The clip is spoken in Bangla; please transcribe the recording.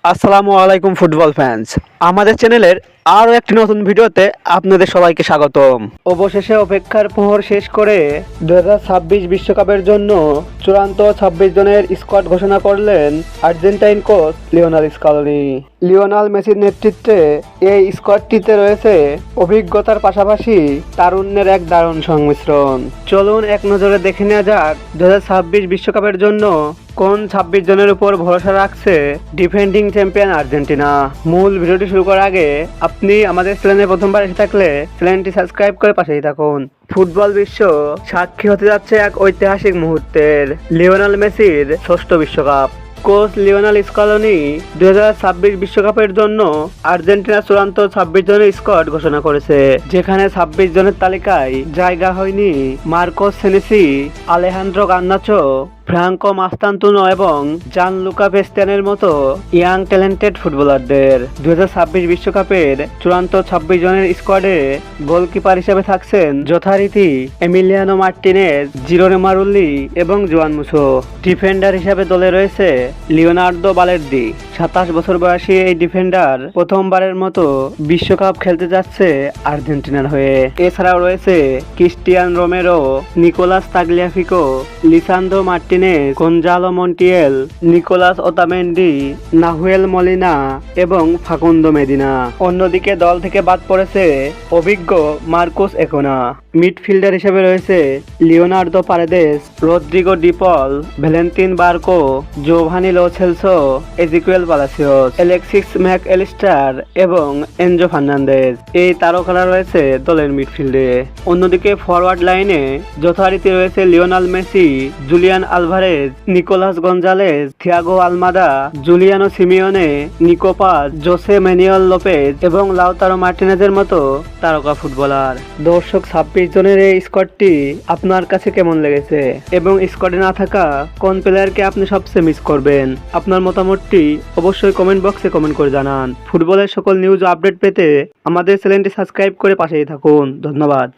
আসসালামু আলাইকুম ফুটবল ফ্যান্স। আমাদের চ্যানেলের আরও একটি নতুন ভিডিওতে আপনাদের সবাইকে স্বাগতম। অবশেষে অপেক্ষার প্রহর শেষ করে 2026 বিশ্বকাপের জন্য চূড়ান্ত 26 জনের স্কোয়াড ঘোষণা করলেন Argentine coach Lionel Scaloni. Lionel মেসির নেতৃত্বে এই স্কোয়াডটিতে রয়েছে অভিজ্ঞতার পাশাপাশি তারুণ্যের এক দারুণ সংমিশ্রণ। চলুন এক নজরে দেখে নেওয়া যাক 2026 বিশ্বকাপের জন্য কোন 26 জনের উপর ভরসা রাখছে ডিফেন্ডিং চ্যাম্পিয়ন আর্জেন্টিনা। মূল ভিডিওটি শুরু করার আগে আপনি আমাদের চ্যানেলে প্রথমবার এসে থাকলে চ্যানেলটি সাবস্ক্রাইব করে পাশেই থাকুন। ফুটবল বিশ্ব সাক্ষী হতে যাচ্ছে এক ঐতিহাসিক মুহূর্তের, লিওনেল মেসির ষষ্ঠ বিশ্বকাপ। কোচ লিওনেল স্কালোনি 2026 বিশ্বকাপের জন্য আর্জেন্টিনার চূড়ান্ত 26 জনের স্কোয়াড ঘোষণা করেছে, যেখানে 26 জনের তালিকায় জায়গা হয়নি Marcos Senesi, Alejandro Garnacho, Franco Mastantuono এবং জানলুকা পেস্তিয়ানের মতো ইয়াং ট্যালেন্টেড ফুটবলারদের। 2026 বিশ্বকাপের চূড়ান্ত 26 জনের স্কোয়াডে গোলকিপার হিসেবে থাকছেন যথারীতি এমিলিয়ানো মার্টিনেজ, জিরোনে মারুল্লি এবং জোয়ান মুসো। ডিফেন্ডার হিসেবে দলে রয়েছে লিওনার্দো বালের্দি। 27 বছর বয়সী এই ডিফেন্ডার প্রথমবারের মতো বিশ্বকাপ খেলতে যাচ্ছে আর্জেন্টিনার হয়ে। এছাড়াও রয়েছে Cristian Romero, Nicolas Tagliafico, Lisandro Martinez, Gonzalo Montiel, Nicolas Otamendi, Nahuel Molina এবং ফাকুন্দো মেদিনা। অন্যদিকে দল থেকে বাদ পড়েছে অভিজ্ঞ মার্কোস একোনা। মিডফিল্ডার হিসেবে রয়েছে Leonardo Paredes, Rodrigo De Paul, Valentin Barco, Giovani Lo Celso, Ezequiel Palacios, Alexis Mac Allister এবং এনজো ফার্নান্দেজ। এই তারকারা রয়েছে দলের মিডফিল্ডে। অন্যদিকে ফরওয়ার্ড লাইনে যথারীতি রয়েছে Lionel Messi, Julian Alvarez, Nicolas Gonzalez, Thiago Almada, Giuliano Simeone, Nico Paz, Jose Manuel Lopez এবং লাউতারো মার্টিনেজের মতো তারকা ফুটবলার। দর্শক, 26 জনের এই স্কোয়াডটি আপনার কাছে কেমন লেগেছে এবং স্কোয়াডে না থাকা কোন প্লেয়ারকে আপনি সবচেয়ে মিস করবেন? আপনার মতামতটি অবশ্যই কমেন্ট বক্সে কমেন্ট করে জানান। ফুটবলের সকল নিউজ ও আপডেট পেতে আমাদের চ্যানেলটি সাবস্ক্রাইব করে পাশেই থাকুন। ধন্যবাদ।